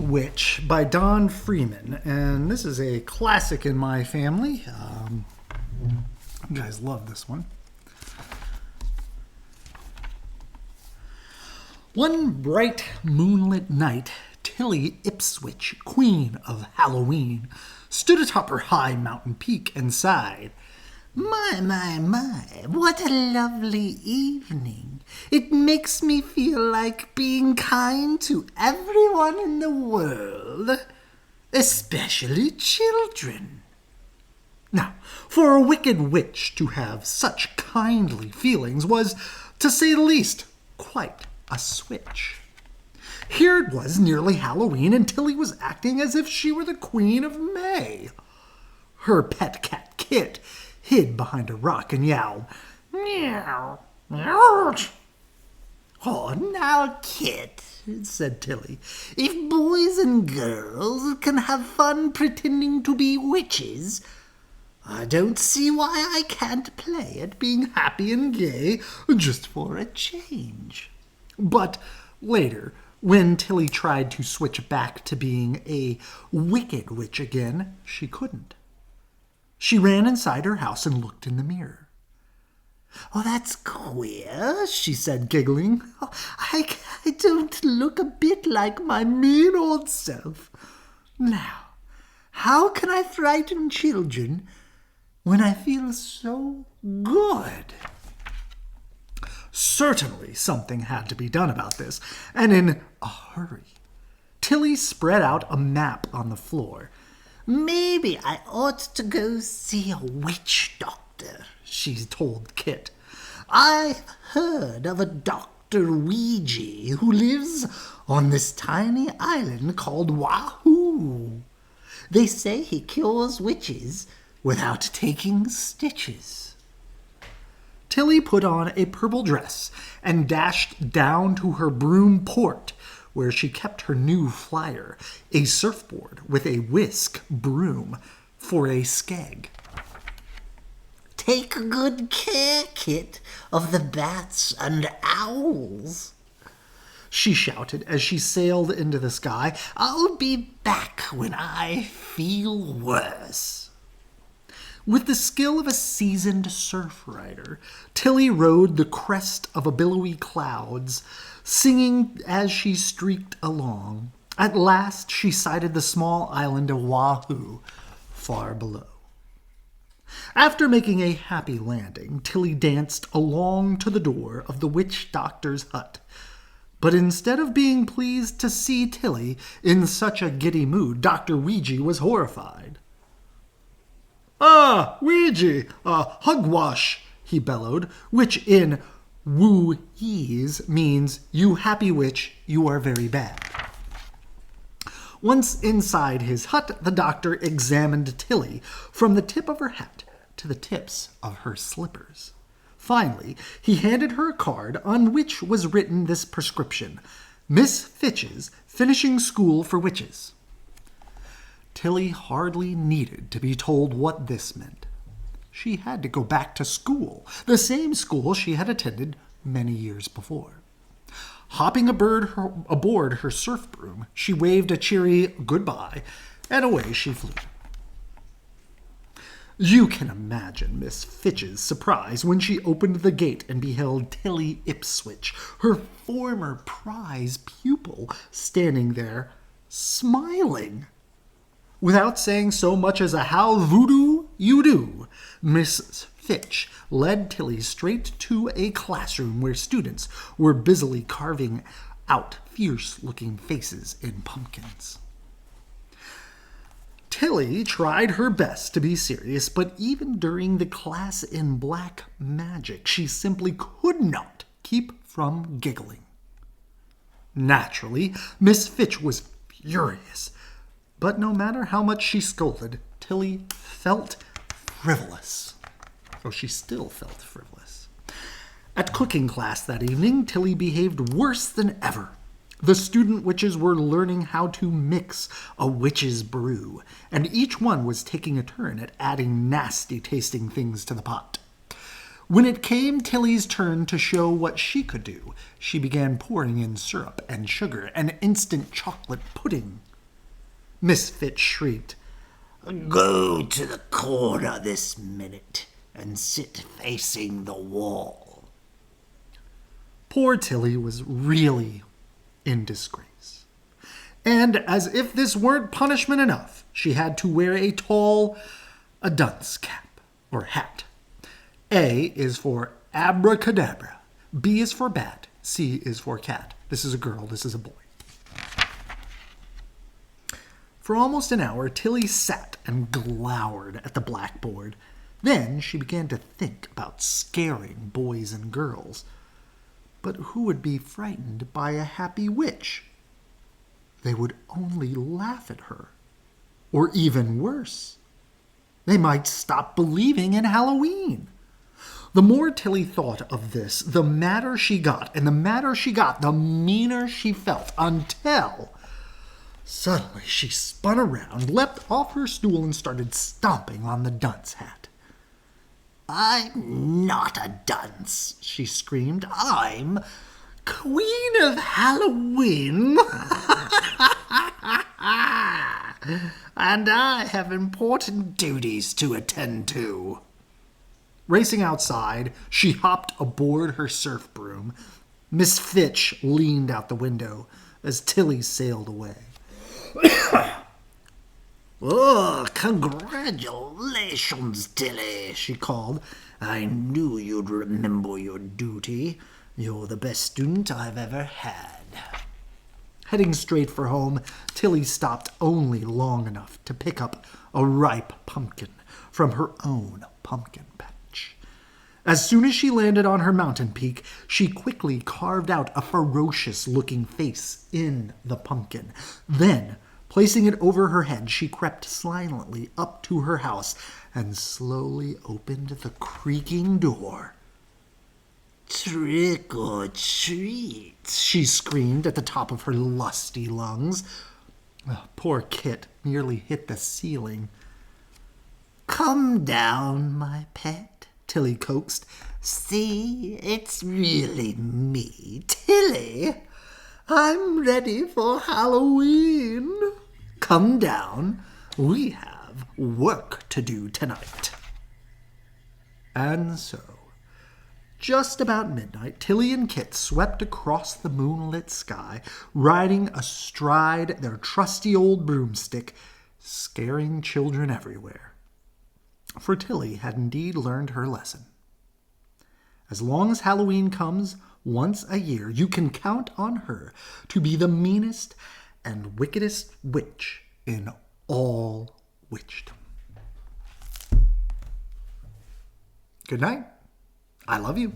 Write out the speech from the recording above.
Witch by Don Freeman, and this is a classic in my family. You guys love this one. One bright moonlit night, Tilly Ipswich, queen of Halloween, stood atop her high mountain peak and sighed. My, what a lovely evening. It makes me feel like being kind to everyone in the world, especially children. Now, for a wicked witch to have such kindly feelings was, to say the least, quite a switch. Here it was nearly Halloween, and Tilly was acting as if she were the Queen of May. Her pet cat, Kit, hid behind a rock and yowled, "Meow, ouch." "Oh, now, Kit," said Tilly, "if boys and girls can have fun pretending to be witches, I don't see why I can't play at being happy and gay just for a change." But later, when Tilly tried to switch back to being a wicked witch again, she couldn't. She ran inside her house and looked in the mirror. "Oh, that's queer," she said, giggling. I don't look a bit like my mean old self. Now, how can I frighten children when I feel so good?" Certainly something had to be done about this, and in a hurry. Tilly spread out a map on the floor. "Maybe I ought to go see a witch doctor," she told Kit. "I've heard of a Dr. Ouija who lives on this tiny island called Wahoo. They say he cures witches without taking stitches." Tilly put on a purple dress and dashed down to her broom port, where she kept her new flyer, a surfboard with a whisk broom for a skeg. "Take good care, Kit, of the bats and owls," she shouted as she sailed into the sky. "I'll be back when I feel worse." With the skill of a seasoned surf rider, Tilly rode the crest of a billowy clouds, singing as she streaked along. At last she sighted the small island of Wahoo far below. After making a happy landing, Tilly danced along to the door of the witch doctor's hut. But instead of being pleased to see Tilly in such a giddy mood, Dr. Ouija was horrified. "Ah, Ouija, hugwash," he bellowed, which in Woo-Yees means, "You happy witch, you are very bad." Once inside his hut, the doctor examined Tilly from the tip of her hat to the tips of her slippers. Finally, he handed her a card on which was written this prescription: "Miss Fitch's finishing school for witches." Tilly hardly needed to be told what this meant. She had to go back to school, the same school she had attended many years before. Hopping aboard her surf broom, she waved a cheery goodbye, and away she flew. You can imagine Miss Fitch's surprise when she opened the gate and beheld Tilly Ipswich, her former prize pupil, standing there, smiling. Without saying so much as a "how voodoo you do," Miss Fitch led Tilly straight to a classroom where students were busily carving out fierce-looking faces in pumpkins. Tilly tried her best to be serious, but even during the class in black magic, she simply could not keep from giggling. Naturally, Miss Fitch was furious. But no matter how much she scolded, Tilly felt frivolous. Oh, she still felt frivolous. At cooking class that evening, Tilly behaved worse than ever. The student witches were learning how to mix a witch's brew, and each one was taking a turn at adding nasty-tasting things to the pot. When it came Tilly's turn to show what she could do, she began pouring in syrup and sugar and instant chocolate pudding Miss Fitch shrieked. Go to the corner this minute and sit facing the wall. Poor Tilly was really in disgrace. And as if this weren't punishment enough, she had to wear a dunce cap, or hat. A is for abracadabra, B is for bat, C is for cat. This is a girl, this is a boy. For almost an hour, Tilly sat and glowered at the blackboard. Then she began to think about scaring boys and girls. But who would be frightened by a happy witch? They would only laugh at her. Or even worse, they might stop believing in Halloween. The more Tilly thought of this, the madder she got. And the madder she got, the meaner she felt, until suddenly she spun around, leapt off her stool, and started stomping on the dunce hat. I'm not a dunce, she screamed. I'm Queen of Halloween. And I have important duties to attend to. Racing outside, she hopped aboard her surf broom. Miss Fitch leaned out the window as Tilly sailed away. Oh, congratulations, Tilly, she called. I knew you'd remember your duty. You're the best student I've ever had. Heading straight for home, Tilly stopped only long enough to pick up a ripe pumpkin from her own pumpkin patch. As soon as she landed on her mountain peak, she quickly carved out a ferocious-looking face in the pumpkin. Then, placing it over her head, she crept silently up to her house and slowly opened the creaking door. Trick or treat, she screamed at the top of her lusty lungs. Poor Kit nearly hit the ceiling. Come down, my pet, Tilly coaxed. See, it's really me, Tilly. I'm ready for Halloween. Come down. We have work to do tonight. And so, just about midnight, Tilly and Kit swept across the moonlit sky, riding astride their trusty old broomstick, scaring children everywhere. For Tilly had indeed learned her lesson. As long as Halloween comes once a year, you can count on her to be the meanest and wickedest witch in all witchdom. Good night. I love you.